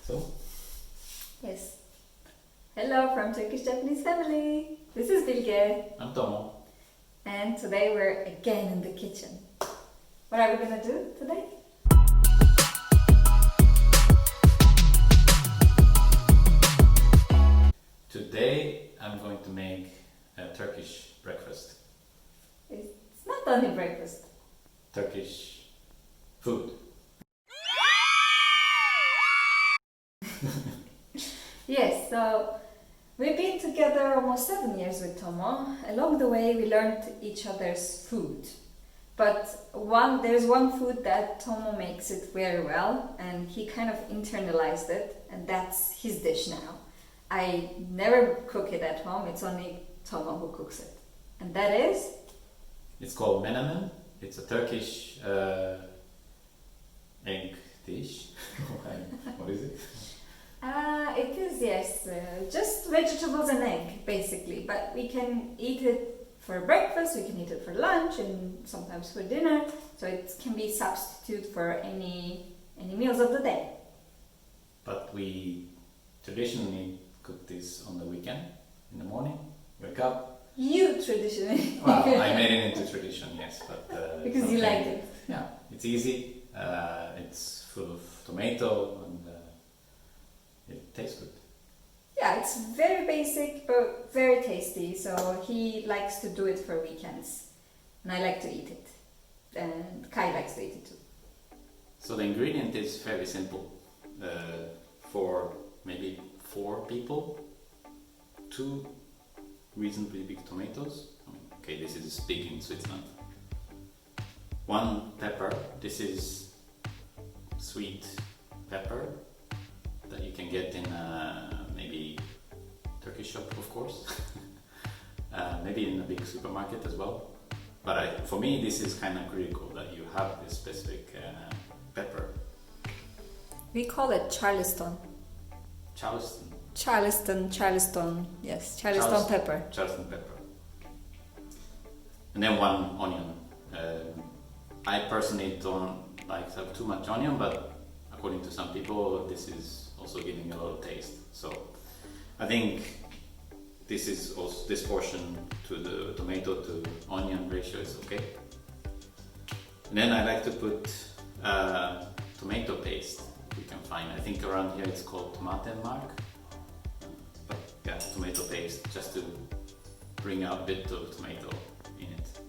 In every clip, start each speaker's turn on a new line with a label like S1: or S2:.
S1: So?
S2: Yes. Hello from Turkish Japanese family. This is Bilge.
S1: I'm Tomo.
S2: And today we're again in the kitchen. What are we gonna do today?
S1: Today I'm going to make a Turkish breakfast.
S2: It's not only breakfast.
S1: Turkish food.
S2: Yes, so we've been together almost 7 years with Tomo. Along the way we learned each other's food. But there's one food that Tomo makes it very well and he kind of internalized it, and that's his dish now. I never cook it at home, it's only Tomo who cooks it. And that is?
S1: It's called Menemen. It's a Turkish egg dish. What is it?
S2: It is, yes, just vegetables and egg basically, but we can eat it for breakfast, we can eat it for lunch and sometimes for dinner, so it can be substitute for any meals of the day.
S1: But we traditionally cook this on the weekend, in the morning, wake up.
S2: You traditionally.
S1: Well, I made it into tradition, yes, but...
S2: because you like it.
S1: Yeah, it's easy, it's full of tomato and it tastes good.
S2: Yeah, it's very basic but very tasty, so he likes to do it for weekends and I like to eat it, and Kai likes to eat it too.
S1: So the ingredient is very simple. For maybe 4 people, 2 reasonably big tomatoes. Okay, this is big in Switzerland. 1 pepper. This is sweet pepper that you can get in maybe Turkish shop, of course. Maybe in a big supermarket as well. But for me, this is kind of critical that you have this specific pepper.
S2: We call it Charleston.
S1: Charleston.
S2: Yes, Charleston pepper.
S1: Charleston pepper. And then 1 onion. I personally don't like to have too much onion, but according to some people, this is also giving a lot of taste. So I think this portion to the tomato to onion ratio is okay. And then I like to put tomato paste you can find. I think around here it's called tomatenmark. But yeah, tomato paste, just to bring out a bit of tomato in it.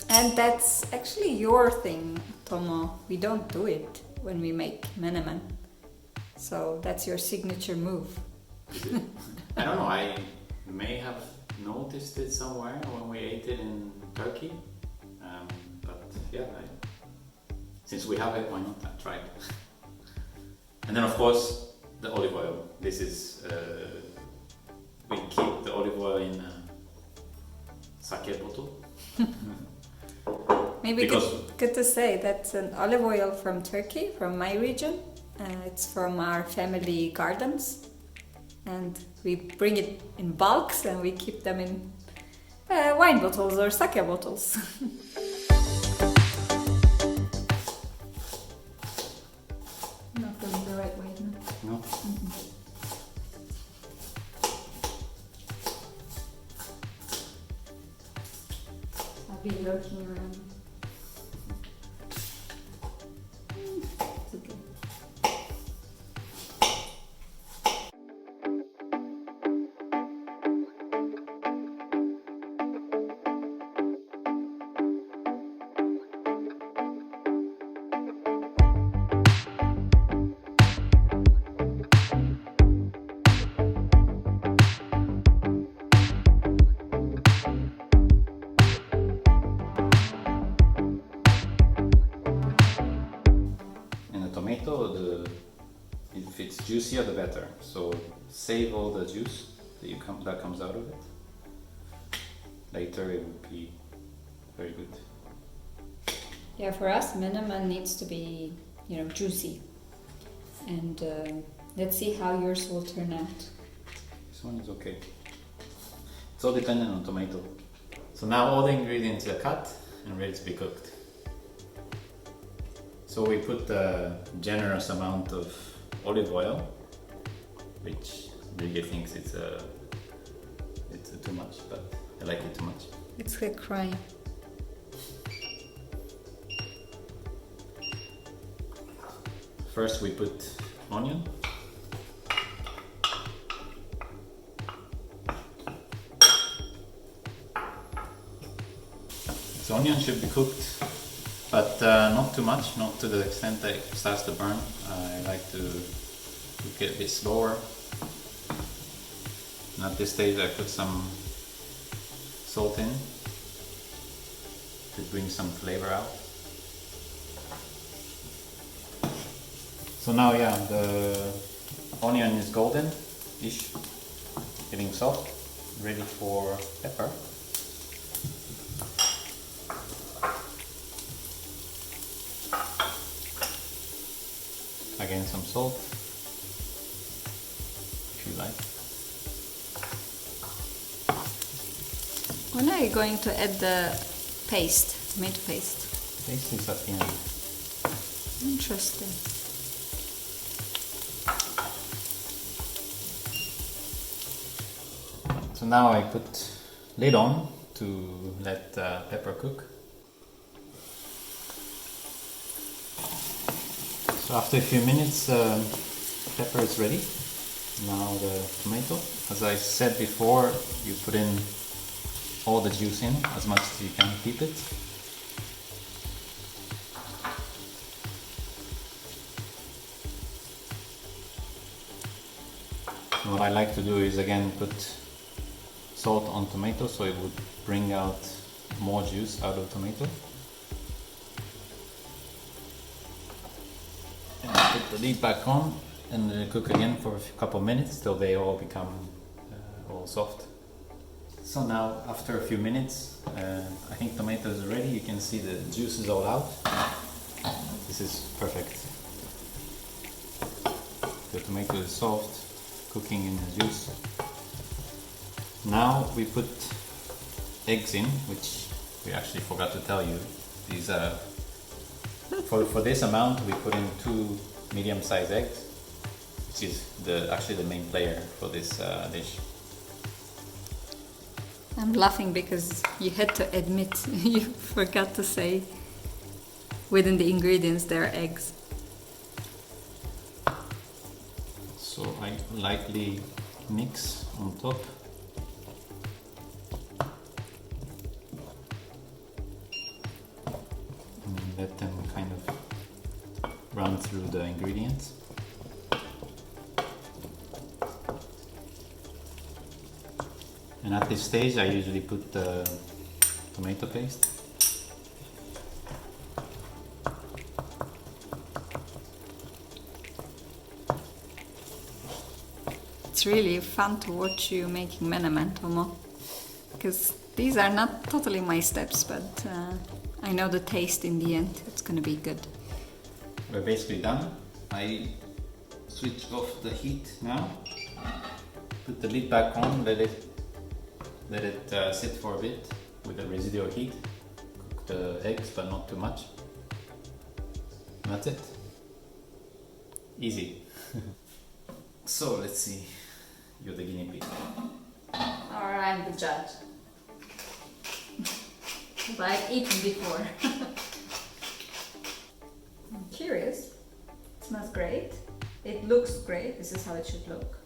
S2: And that's actually your thing, Tomo. We don't do it when we make menemen. So that's your signature move.
S1: Is it? I don't know, I may have noticed it somewhere when we ate it in Turkey. But yeah, since we have it, why not? I tried. And then of course, the olive oil. This is, we keep the olive oil in a sake bottle.
S2: Maybe good to say that's an olive oil from Turkey, from my region. It's from our family gardens. And we bring it in bulks and we keep them in wine bottles or sake bottles. Not going the right way, no?
S1: No?
S2: I'll be lurking around. It's okay.
S1: Tomato, if it's juicier, the better. So save all the juice that comes out of it. Later, it will be very good.
S2: Yeah, for us, menemen needs to be, juicy. And let's see how yours will turn out.
S1: This one is okay. It's all dependent on tomato. So now all the ingredients are cut and ready to be cooked. So we put a generous amount of olive oil, which Brigge thinks it's too much, but I like it too much.
S2: It's like crying.
S1: First we put onion. So onion should be cooked, but not too much, not to the extent that it starts to burn. I like to cook it a bit slower. And at this stage I put some salt in to bring some flavor out. So now, yeah, the onion is golden-ish, getting soft, ready for pepper. Again, some salt, if you like.
S2: When are you going to add the paste, tomato paste?
S1: Paste is at the end.
S2: Interesting.
S1: So now I put lid on to let pepper cook. So after a few minutes, pepper is ready. Now the tomato. As I said before, you put in all the juice in as much as you can keep it. And what I like to do is again put salt on tomato, so it would bring out more juice out of tomato. And put the lid back on and cook again for a couple of minutes till they all become all soft. So now, after a few minutes, I think tomatoes are ready. You can see the juice is all out. This is perfect. The tomato is soft, cooking in the juice. Now we put eggs in, which we actually forgot to tell you. These are for this amount we put in 2 medium-sized eggs, which is actually the main player for this dish.
S2: I'm laughing because you had to admit you forgot to say within the ingredients there are eggs.
S1: So I lightly mix on top. And let them kind of run through the ingredients. And at this stage I usually put the tomato paste.
S2: It's really fun to watch you making menemen, Tomo, because these are not totally my steps, but I know the taste in the end. It's gonna be good.
S1: We're basically done. I switch off the heat now. Put the lid back on. Let it sit for a bit with the residual heat. Cook the eggs, but not too much. And that's it. Easy. So let's see. You're the guinea pig.
S2: Or I'm the judge. But I've eaten before. I'm curious. It smells great. It looks great. This is how it should look.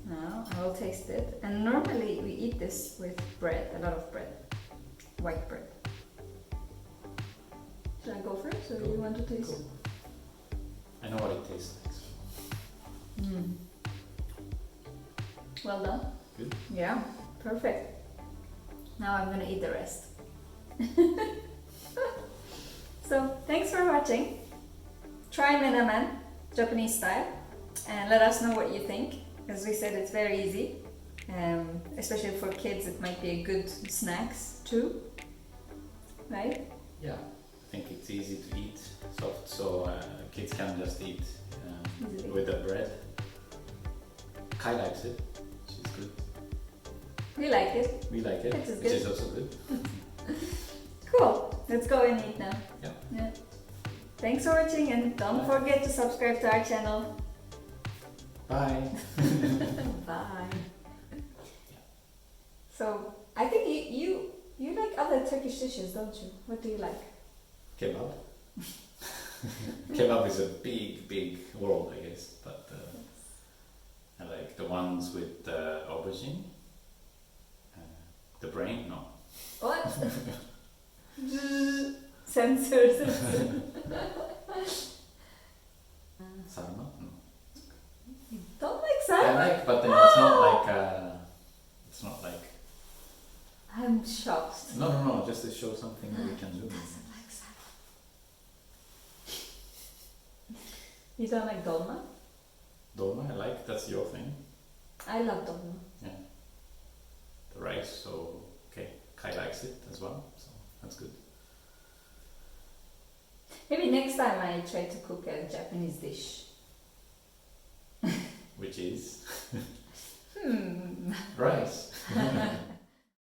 S2: Now I will taste it. And normally we eat this with bread, a lot of bread. White bread. Should I go first or do you want to taste it?
S1: I know what it tastes like.
S2: Mm. Well done.
S1: Good.
S2: Yeah, perfect. Now I'm gonna eat the rest. So, thanks for watching. Try Menemen, Japanese style, and let us know what you think. As we said, it's very easy. Especially for kids, it might be a good snacks too. Right?
S1: Yeah. I think it's easy to eat, soft, so kids can just eat with the bread. Kai likes it, which is good.
S2: We like it.
S1: We like it,
S2: Which
S1: which
S2: is
S1: is also good.
S2: Cool. Let's go and eat now.
S1: Yeah.
S2: Yeah. Thanks for watching, and don't forget to subscribe to our channel.
S1: Bye.
S2: Bye. So I think you like other Turkish dishes, don't you? What do you like?
S1: Kebab. Kebab is a big world, I guess, but I like the ones with aubergine. The brain, no.
S2: What? Censors.
S1: Sarma, no.
S2: Don't like
S1: I
S2: salmon?
S1: like, but then it's not like. It's not like.
S2: I'm shocked.
S1: No. Just to show something that we can do.
S2: Doesn't like salmon. You don't like dolma?
S1: Dolma, I like. That's your thing.
S2: I love dolma.
S1: Yeah. The rice, so okay. Kai likes it as well, so that's good.
S2: Maybe next time I try to cook a Japanese dish.
S1: Which is
S2: Hmm.
S1: rice.